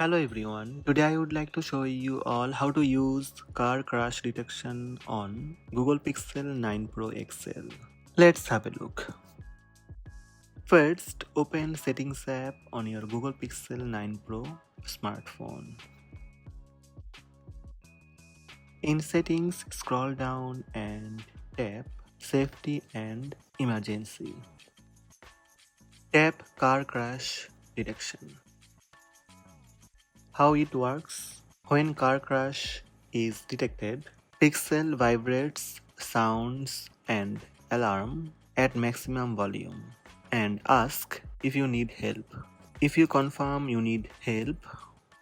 Hello everyone, today I would like to show you all how to use car crash detection on Google Pixel 9 Pro XL. Let's have a look. First, open Settings app on your Google Pixel 9 Pro smartphone. In Settings, scroll down and tap Safety and Emergency. Tap Car Crash Detection. How it works: when car crash is detected, Pixel vibrates, sounds and alarm at maximum volume and ask if you need help. If you confirm you need help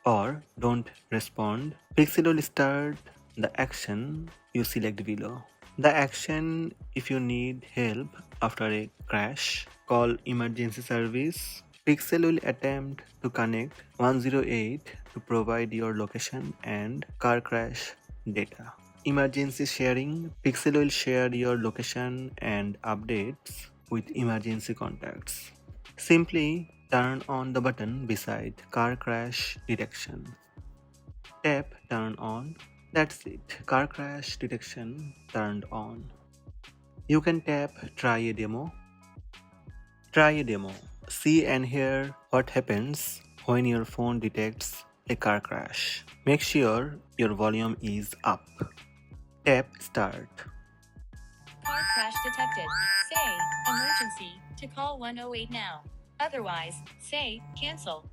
or don't respond, Pixel will start the action you select below. The action: if you need help after a crash, call emergency service. Pixel will attempt to connect 108 to provide your location and car crash data. Emergency sharing: Pixel will share your location and updates with emergency contacts. Simply turn on the button beside car crash detection. Tap Turn on. That's it. Car crash detection turned on. You can tap Try a demo. Try a demo. See and hear what happens when your phone detects a car crash. Make sure your volume is up. Tap Start. Car crash detected. Say, emergency, to call 108 now. Otherwise, say, cancel.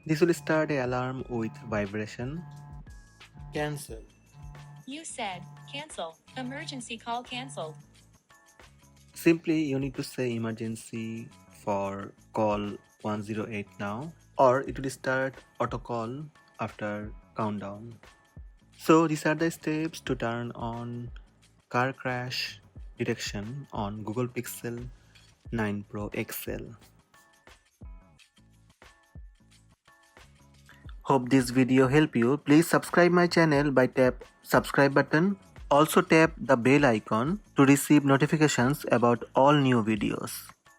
This will start an alarm with vibration. Cancel. You said, cancel. Emergency call canceled. Simply you need to say emergency for call 108 now, or it will start auto call after countdown. So these are the steps to turn on car crash detection on Google Pixel 9 Pro XL. Hope this video helped you. Please subscribe my channel by tap subscribe button. Also tap the bell icon to receive notifications about all new videos.